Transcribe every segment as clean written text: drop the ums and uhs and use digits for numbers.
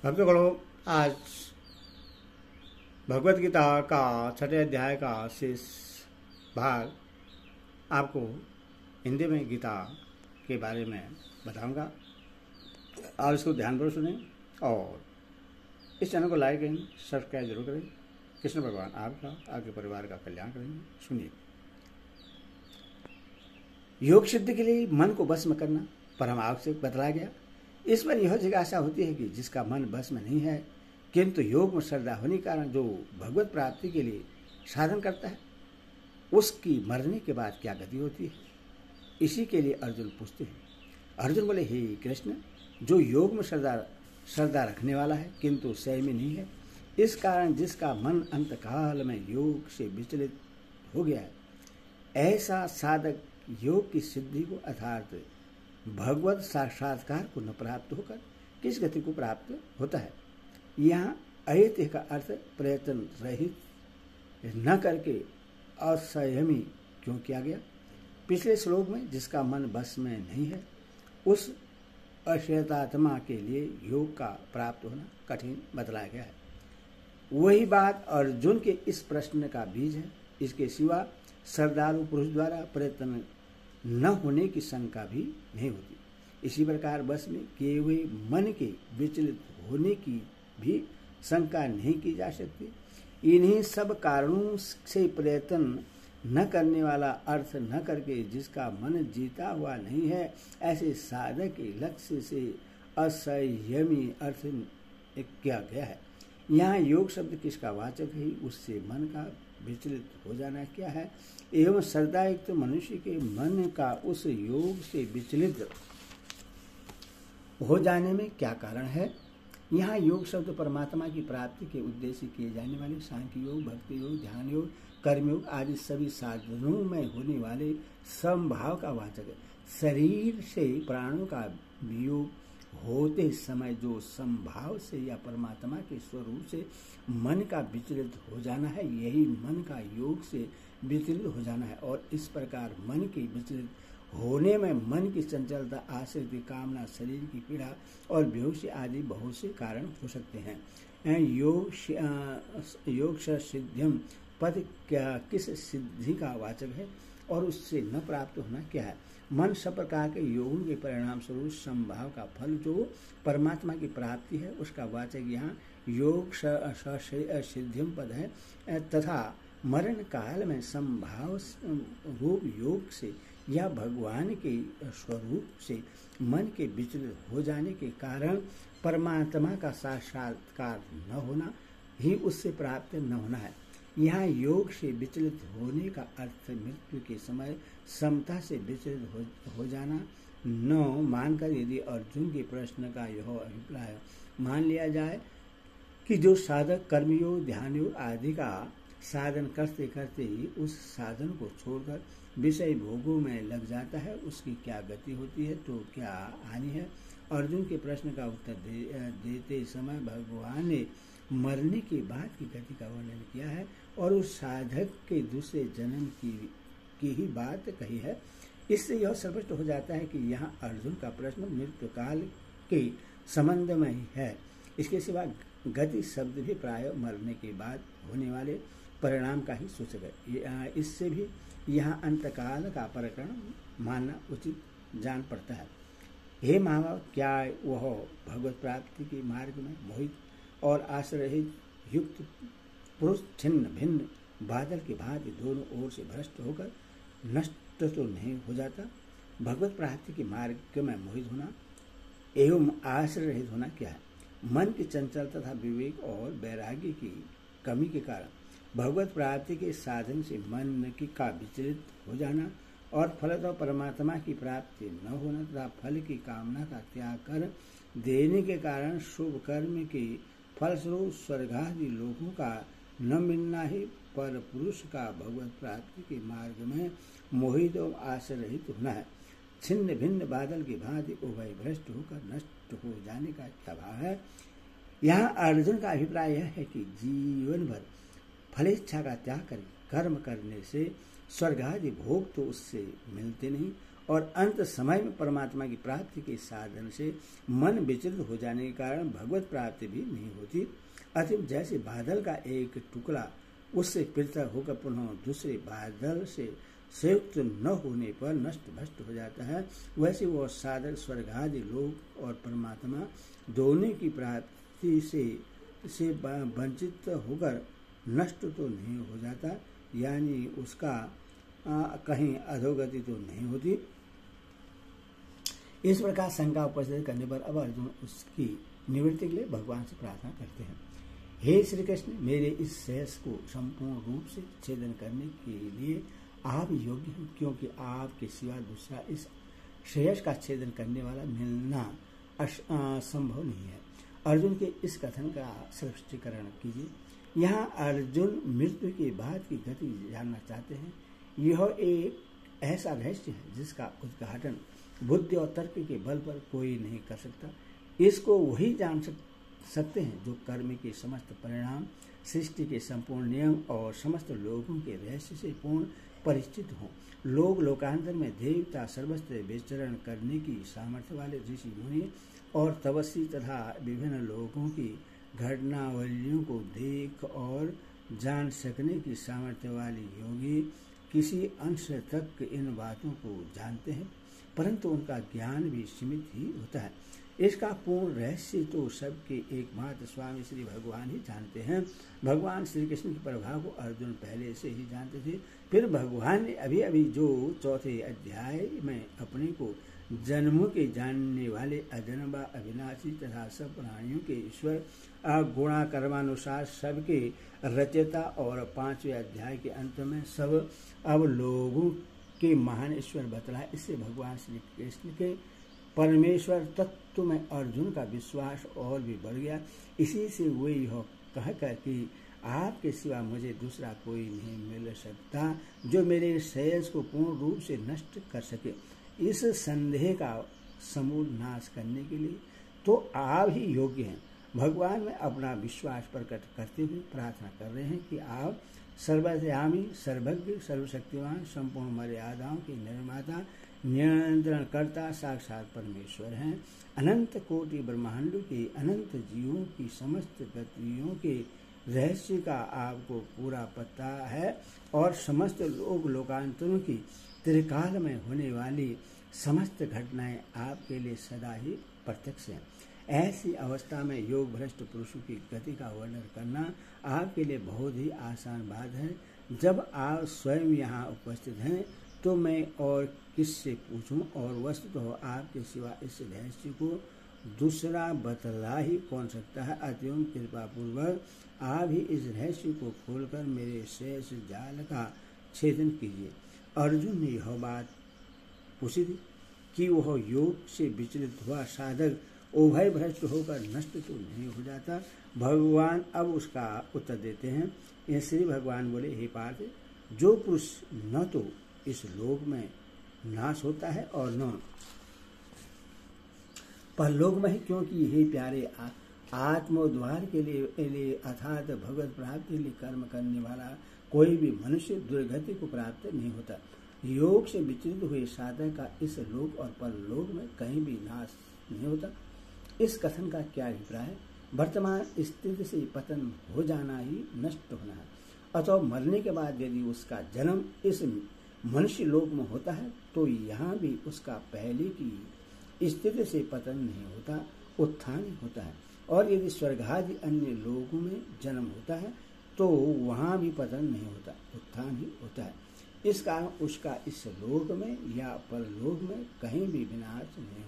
भक्तगणों, आज भगवत गीता का 6ठे अध्याय का शेष भाग आपको हिंदी में गीता के बारे में बताऊंगा। आप इसको ध्यानपूर्वक सुनें और इस चैनल को लाइक करें, सब्सक्राइब जरूर करें। कृष्ण भगवान आपका, आपके परिवार का कल्याण करेंगे। सुनिए। योग सिद्धि के लिए मन को वश में करना परम आवश्यक बतलाया गया। इस पर यह जिज्ञासा होती है कि जिसका मन बस में नहीं है किंतु योग में श्रद्धा होने के कारण जो भगवत प्राप्ति के लिए साधन करता है, उसकी मरने के बाद क्या गति होती है। इसी के लिए अर्जुन पूछते हैं। अर्जुन बोले, हे कृष्ण, जो योग में श्रद्धा रखने वाला है किंतु संयमी नहीं है, इस कारण जिसका मन अंतकाल में योग से विचलित हो गया है, ऐसा साधक योग की सिद्धि को अर्थात भगवत साक्षात्कार को न प्राप्त होकर किस गति को प्राप्त होता है। यहाँ अयत्य का अर्थ प्रयत्न रहित न करके असंयमी क्यों किया गया। पिछले श्लोक में जिसका मन बस में नहीं है, उस अशेतात्मा के लिए योग का प्राप्त होना कठिन बतलाया गया है। वही बात अर्जुन के इस प्रश्न का बीज है। इसके सिवा श्रद्धालु पुरुष द्वारा प्रयत्न न होने की शंका भी नहीं होती। इसी प्रकार बस में किए हुए मन के विचलित होने की भी शंका नहीं की जा सकती। इन्हीं सब कारणों से प्रयत्न न करने वाला अर्थ न करके जिसका मन जीता हुआ नहीं है, ऐसे साधक के लक्ष्य से असंयमी अर्थ किया गया है। यहाँ योग शब्द किसका वाचक है, उससे मन का विचलित हो जाना क्या है एवं श्रद्धायुक्त मनुष्य के मन का उस योग से विचलित हो जाने में क्या कारण है। यहाँ योग शब्द परमात्मा की प्राप्ति के उद्देश्य किए जाने वाले सांख्य योग, भक्ति योग, ध्यान योग, कर्मयोग आदि सभी साधनों में होने वाले समभाव का वाचक है। शरीर से प्राणों का वियोग होते समय जो समभाव से या परमात्मा के स्वरूप से मन का विचलित हो जाना है, यही मन का योग से विचलित हो जाना है। और इस प्रकार मन के विचलित होने में मन की चंचलता, आसक्ति, कामना, शरीर की पीड़ा और बेहोशी आदि बहुत से कारण हो सकते हैं। योग सिद्धिम पद क्या किस सिद्धि का वाचक है और उससे न प्राप्त होना क्या है। मन सब प्रकार के योगों के परिणाम स्वरूप संभाव का फल जो परमात्मा की प्राप्ति है, उसका वाचक यहाँ योग सिद्धिम पद है तथा मरण काल में संभाव रूप योग से या भगवान के स्वरूप से मन के विचलित हो जाने के कारण परमात्मा का साक्षात्कार न होना ही उससे प्राप्त न होना है। यहाँ योग से विचलित होने का अर्थ मृत्यु के समय समता से विचलित हो जाना न मानकर यदि अर्जुन के प्रश्न का यह अभिप्राय मान लिया जाए कि जो साधक कर्मयोग, ध्यान योग आदि का साधन करते करते ही उस साधन को छोड़कर विषय भोगों में लग जाता है, उसकी क्या गति होती है, तो क्या हानि है। अर्जुन के प्रश्न का उत्तर देते समय भगवान ने मरने के बाद की गति का वर्णन किया है और उस साधक के दूसरे जन्म की ही बात कही है। इससे यह स्पष्ट हो जाता है कि यहाँ अर्जुन का प्रश्न मृत्यु काल के संबंध में ही है। इसके सिवा गति शब्द भी प्राय मरने के बाद होने वाले परिणाम का ही सूचक है। इससे भी यहाँ अंतकाल का प्रकरण मानना उचित जान पड़ता है। हे महाभाव, क्या वह भगवत प्राप्ति के मार्ग में मोहित और आश्रय युक्त पुरुष छिन्न भिन्न बादल के भांति दोनों ओर से भ्रष्ट होकर नष्ट तो नहीं हो जाता। भगवत प्राप्ति के मार्ग में मोहित होना एवं आश्रय रहित होना क्या है। मन की चंचल तथा विवेक और वैराग्य की कमी के कारण भगवत प्राप्ति के साधन से मन का विचलित हो जाना और फलतः परमात्मा की प्राप्ति न होना तथा फल की कामना का त्याग कर देने के कारण शुभ कर्म के फलस्वरूप स्वर्गादि लोगों का न मिलना ही पर पुरुष का भगवत प्राप्ति के मार्ग में मोहित और आश्रयरहित होना है। छिन्न भिन्न बादल की भांति उभय भ्रष्ट होकर नष्ट हो जाने का क्या भाव है। यहाँ अर्जुन का अभिप्राय यह है कि जीवन भर फलेच्छा का त्याग कर कर्म करने से स्वर्गादि भोग तो उससे मिलते नहीं और अंत समय में परमात्मा की प्राप्ति के साधन से मन विचलित हो जाने के कारण भगवत प्राप्ति भी नहीं होती। अतः जैसे बादल का एक टुकड़ा उससे पृथक होकर पुनः दूसरे बादल से संयुक्त न होने पर नष्ट भ्रष्ट हो जाता है, वैसे वह साधक स्वर्ग आदि लोक और परमात्मा दोनों की प्राप्ति से वंचित होकर नष्ट तो नहीं हो जाता, यानी उसका कहीं अधोगति तो नहीं होती। इस प्रकार शंका उपस्थित करने पर अब अर्जुन उसकी निवृत्ति के लिए भगवान से प्रार्थना करते हैं। हे श्री कृष्ण, मेरे इस शेष को संपूर्ण रूप से छेदन करने के लिए आप योग्य हैं, क्योंकि आपके सिवा दूसरा इस शेष का छेदन करने वाला मिलना असंभव नहीं है। अर्जुन के इस कथन का स्पष्टीकरण कीजिए। यहाँ अर्जुन मृत्यु के बाद की गति जानना चाहते हैं। यह एक ऐसा रहस्य है जिसका उद्घाटन बुद्धि और तर्क के बल पर कोई नहीं कर सकता। इसको वही जान सकते हैं जो कर्म के समस्त परिणाम, सृष्टि के संपूर्ण नियम और समस्त लोगों के रहस्य से पूर्ण परिचित हों। लोग लोकांतर में देवता सर्वत्र विचरण करने की सामर्थ्य वाले ऋषि मुनि और तपस्वी तथा विभिन्न लोगों की घटनावलियों को देख और जान सकने की सामर्थ्य वाले योगी किसी अंश तक इन बातों को जानते हैं, परंतु उनका ज्ञान भी सीमित ही होता है। इसका पूर्ण रहस्य तो सबके एकमात्र स्वामी श्री भगवान ही जानते हैं। भगवान श्री कृष्ण के प्रभाव को अर्जुन पहले से ही जानते थे। फिर भगवान ने अभी अभी जो चौथे अध्याय में अपने को जन्मों के जानने वाले अजन्मा अविनाशी तथा सब प्राणियों के ईश्वर गुणा कर्मानुसार सबके रचयिता और 5वें अध्याय के अंत में सब अब लोगों के महान ईश्वर बतलाए। इससे भगवान श्री कृष्ण के परमेश्वर तत्व में अर्जुन का विश्वास और भी बढ़ गया। इसी से वे यह कहकर कि आपके सिवा मुझे दूसरा कोई नहीं मिल सकता जो मेरे शेष को पूर्ण रूप से नष्ट कर सके, इस संदेह का समूल नाश करने के लिए तो आप ही योग्य हैं। भगवान में अपना विश्वास प्रकट करते हुए प्रार्थना कर रहे हैं कि आप सर्वयामी, सर्वज्ञ, सर्वशक्तिमान, संपूर्ण मर्यादाओं के निर्माता, नियंत्रणकर्ता साक्षात परमेश्वर हैं। अनंत कोटि ब्रह्मांडों के अनंत जीवों की समस्त गतियों के रहस्य का आपको पूरा पता है और समस्त लोकांतरों की त्रिकाल में होने वाली समस्त घटनाएं आपके लिए सदा ही प्रत्यक्ष हैं। ऐसी अवस्था में योग भ्रष्ट पुरुषों की गति का वर्णन करना आपके लिए बहुत ही आसान बात है। जब आप स्वयं यहाँ उपस्थित हैं तो मैं और किससे पूछूं, और वस्तुतः आपके सिवा इस रहस्य को दूसरा बतला ही कौन सकता है। अतएव कृपा पूर्वक आप ही इस रहस्य को खोलकर मेरे शेष जाल का छेदन कीजिए। अर्जुन ने यह बात पूछी थी कि वह योग से विचलित हुआ साधक उभय भ्रष्ट होकर नष्ट तो नहीं हो जाता। भगवान अब उसका उत्तर देते हैं। ये श्री भगवान बोले, हे पार्थ, जो पुरुष न तो इस लोक में नाश होता है और न परलोक में, क्योंकि हे प्यारे, आत्मोद्धार के लिए अर्थात भगवत प्राप्ति के लिए कर्म करने वाला कोई भी मनुष्य दुर्गति को प्राप्त नहीं होता। योग से विचलित हुए साधक का इस लोक और परलोक में कहीं भी नाश नहीं होता। इस कथन का क्या अभिप्राय है? वर्तमान स्थिति से पतन हो जाना ही नष्ट होना है। अथवा मरने के बाद यदि उसका जन्म इस मनुष्य लोक में होता है तो यहाँ भी उसका पहले की स्थिति से पतन नहीं होता, उत्थान होता है। और यदि स्वर्ग आदि अन्य लोगों में जन्म होता है तो वहाँ भी पतन नहीं होता, उत्थान ही होता है। इस कारण उसका इस लोक में या परलोक में कहीं भी विनाश नहीं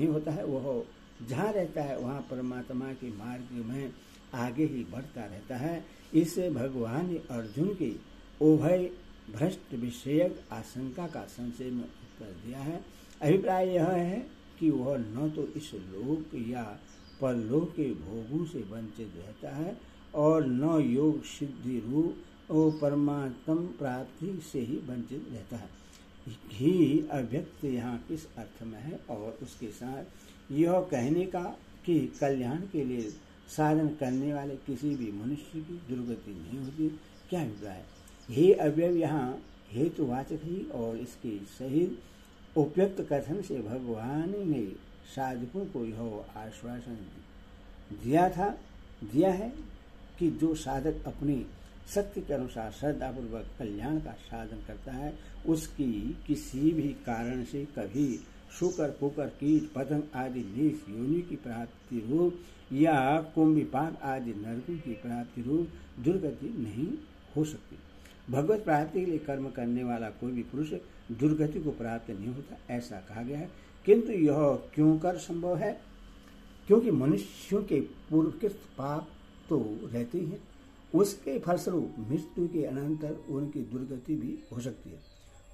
होता है। वह जहाँ रहता है वहाँ परमात्मा के मार्ग में आगे ही बढ़ता रहता है। इससे भगवान ने अर्जुन के उभय भ्रष्ट विषयक आशंका का संशय में उत्तर दिया है। अभिप्राय यह है कि वह न तो इस लोक या परलोक के भोगों से वंचित रहता है और न योग सिद्धि रूप और परमात्म प्राप्ति से ही वंचित रहता है। ही अव्यक्त यहाँ किस अर्थ में है और उसके साथ यह कहने का कि कल्याण के लिए साधन करने वाले किसी भी मनुष्य की दुर्गति नहीं होती, क्या अभिप्राय है? हे अव्यय यहाँ हेतुवाचक ही और इसके सहित उपयुक्त कथन से भगवान ने साधकों को यह आश्वासन दिया है कि जो साधक अपनी शक्ति के अनुसार श्रद्धापूर्वक कल्याण का साधन करता है, उसकी किसी भी कारण से कभी शुकर पुकर कीट पतंग आदि नीच योनि की प्राप्ति रूप या कुंभिपाक आदि नरकों की प्राप्ति रूप दुर्गति नहीं हो सकती। भगवत प्राप्ति के लिए कर्म करने वाला कोई भी पुरुष दुर्गति को प्राप्त नहीं होता, ऐसा कहा गया है। किंतु यह क्यों कर संभव है? क्योंकि मनुष्यों के पूर्वकृत पाप तो रहते ही हैं, उसके फलस्वरूप मृत्यु के अनंतर उनकी दुर्गति भी हो सकती है।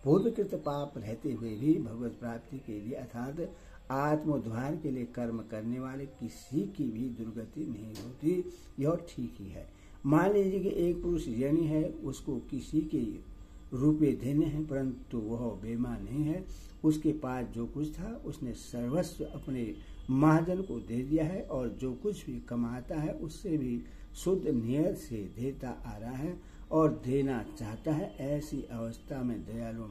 पूर्वकृत पाप रहते हुए भी भगवत प्राप्ति के लिए अर्थात आत्मोद्धार के लिए कर्म करने वाले किसी की भी दुर्गति नहीं होती, यह ठीक ही है। मान लीजिए कि एक पुरुष ऋणी है, उसको किसी के रुपये देने हैं, परंतु वह बेईमान नहीं है, उसके पास जो कुछ था उसने सर्वस्व अपने महाजन को दे दिया है और जो कुछ भी कमाता है उससे भी शुद्ध नियत से देता आ रहा है और देना चाहता है। ऐसी अवस्था में दयालु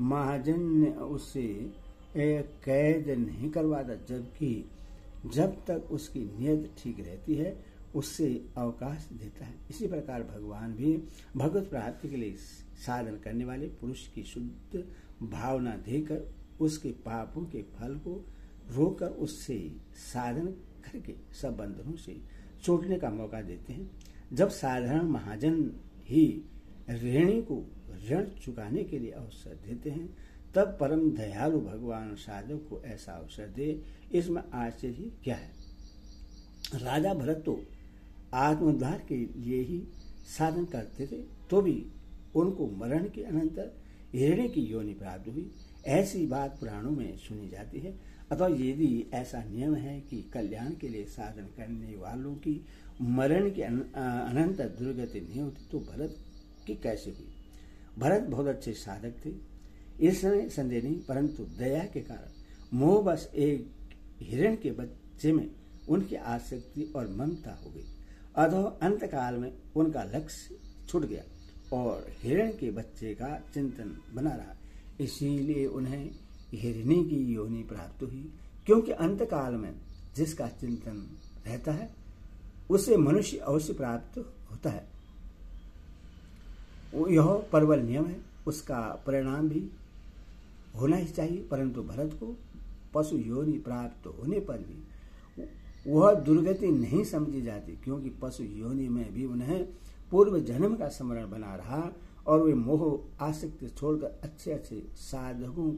महाजन ने उससे कैद नहीं करवाता, जबकि जब तक उसकी नियत ठीक रहती है उससे अवकाश देता है। इसी प्रकार भगवान भी भगवत प्राप्ति के लिए साधन करने वाले पुरुष की शुद्ध भावना देकर उसके पापों के फल को रोककर उससे साधन करके सब बंधनों से छूटने का मौका देते हैं। जब साधारण महाजन ही ऋणी को ऋण चुकाने के लिए अवसर देते हैं, तब परम दयालु भगवान साधक को ऐसा अवसर दे, इसमें आश्चर्य क्या है? राजा भरत तो आत्मोद्धार के लिए ही साधन करते थे, तो भी उनको मरण के अनंतर ऋणी की योनि प्राप्त हुई। ऐसी बात पुराणों में सुनी जाती है। अतः यदि ऐसा नियम है कि कल्याण के लिए साधन करने वालों की मरण के अनंतर दुर्गति नहीं होती, तो भरत की कैसे हुई? भरत बहुत अच्छे साधक थे, इसमें संदेह नहीं, परंतु दया के कारण मोहवश एक हिरण के बच्चे में उनकी आसक्ति और ममता हो गई। अतः अंतकाल में उनका लक्ष्य छूट गया और हिरण के बच्चे का चिंतन बना रहा, इसीलिए उन्हें हिरणी की योनि प्राप्त हुई। क्योंकि अंतकाल में जिसका चिंतन रहता है उसे मनुष्य अवश्य प्राप्त होता है। यह प्रबल नियम है, उसका परिणाम भी होना ही चाहिए। परंतु भरत को पशु योनि प्राप्त होने पर भी वह दुर्गति नहीं समझी जाती, क्योंकि पशु योनि में भी उन्हें पूर्व जन्म का स्मरण बना रहा और वे मोह आसक्ति छोड़कर अच्छे अच्छे साधकों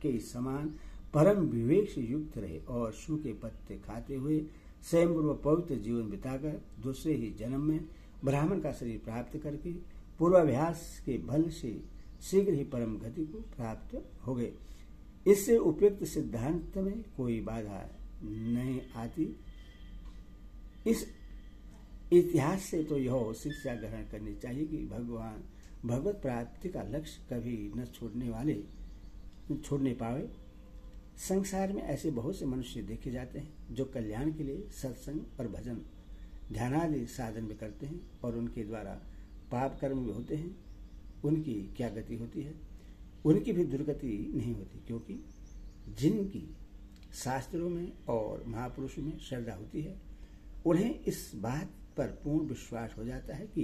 के समान परम विवेक से युक्त रहे और सूखे पत्ते खाते हुए स्वयं पूर्व पवित्र जीवन बिताकर दूसरे ही जन्म में ब्राह्मण का शरीर प्राप्त करके पूर्वाभ्यास के बल से शीघ्र ही परम गति को प्राप्त हो गए। इससे उपयुक्त सिद्धांत में कोई बाधा नहीं आती। इस इतिहास से तो यह शिक्षा ग्रहण करनी चाहिए कि भगवान भगवत प्राप्ति का लक्ष्य कभी न छोड़ने पावे। संसार में ऐसे बहुत से मनुष्य देखे जाते हैं जो कल्याण के लिए सत्संग और भजन ध्यानादि साधन भी करते हैं और उनके द्वारा पाप कर्म भी होते हैं। उनकी क्या गति होती है? उनकी भी दुर्गति नहीं होती, क्योंकि जिनकी शास्त्रों में और महापुरुषों में श्रद्धा होती है उन्हें इस बात पर पूर्ण विश्वास हो जाता है कि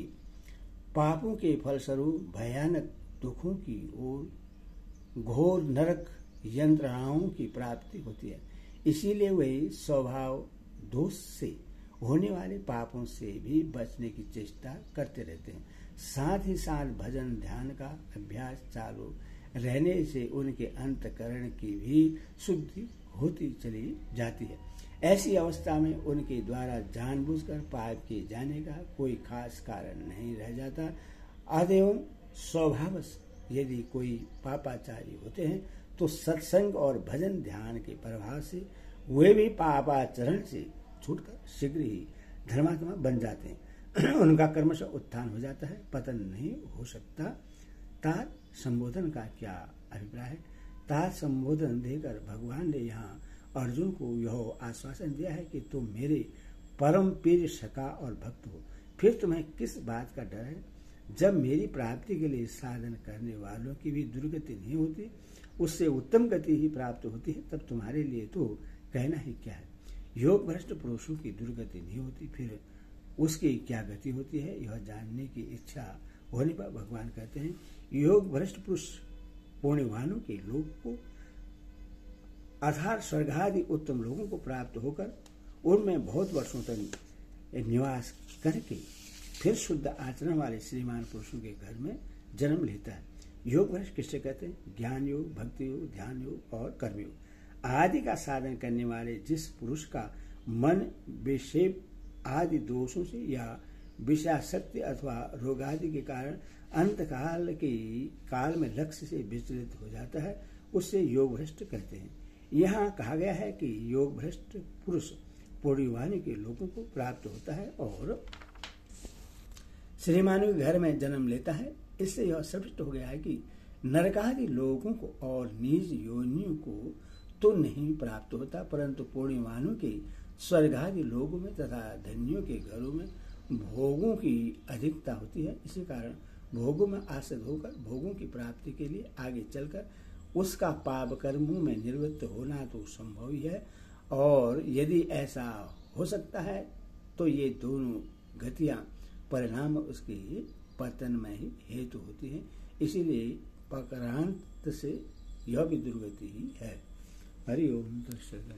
पापों के फलस्वरूप भयानक दुखों की ओर घोर नरक यंत्रणाओं की प्राप्ति होती है। इसीलिए वे स्वभाव दोष से होने वाले पापों से भी बचने की चेष्टा करते रहते हैं। साथ ही साथ भजन ध्यान का अभ्यास चालू रहने से उनके अंतकरण की भी शुद्धि होती चली जाती है। ऐसी अवस्था में उनके द्वारा जानबूझकर पाप किए जाने का कोई खास कारण नहीं रह जाता। अतएव स्वभावश यदि कोई पापाचारी होते हैं तो सत्संग और भजन ध्यान के प्रभाव से वे भी पापाचरण से छूटकर शीघ्र ही धर्मात्मा बन जाते हैं। उनका कर्मश उत्थान हो जाता है, पतन नहीं हो सकता। तात संबोधन का क्या अभिप्राय है? तात संबोधन देकर भगवान ने यहाँ अर्जुन को यह आश्वासन दिया है कि तुम मेरे परम प्रिय सखा और भक्त हो, फिर तुम्हें किस बात का डर है? जब मेरी प्राप्ति के लिए साधन करने वालों की भी दुर्गति नहीं होती, उससे उत्तम गति ही प्राप्त होती है, तब तुम्हारे लिए तो कहना ही क्या है। योग भ्रष्ट पुरुषों की दुर्गति नहीं होती, फिर उसकी क्या गति होती है, यह जानने की इच्छा होने पर भगवान कहते हैं, योग भ्रष्ट पुरुष पुण्यवानों के लोग को अर्थात स्वर्गादि उत्तम लोगों को प्राप्त होकर उनमें बहुत वर्षों तक निवास करके फिर शुद्ध आचरण वाले श्रीमान पुरुषों के घर में जन्म लेता है। योग भ्रष्ट किससे कहते हैं? ज्ञान योग, भक्ति योग, ध्यान योग और कर्म योग आदि का साधन करने वाले जिस पुरुष का मन विक्षेप आदि दोषों से या विषयासक्ति अथवा रोग आदि के कारण अंतकाल के काल में लक्ष्य से विचलित हो जाता है, उससे योग भ्रष्ट कहते हैं। यहाँ कहा गया है कि योग भ्रष्ट पुरुष पुण्यवानी के लोगों को प्राप्त होता है और श्रीमानों के घर में जन्म लेता है। इससे यह स्पष्ट हो गया है कि नरकादि लोगों को और निज योनियों को तो नहीं प्राप्त होता, परंतु पुण्यवानों के स्वर्गादि लोगों में तथा धन्यों के घरों में भोगों की अधिकता होती है। इसी कारण भोगों में आसक्त होकर भोगों की प्राप्ति के लिए आगे चलकर उसका पाप कर्मों में निवृत्त होना तो संभव ही है, और यदि ऐसा हो सकता है तो ये दोनों गतियां परिणाम उसके पतन में ही हेतु होती हैं। इसीलिए पकरांत से यह भी दुर्गति ही है। हरि ओम तत्सत।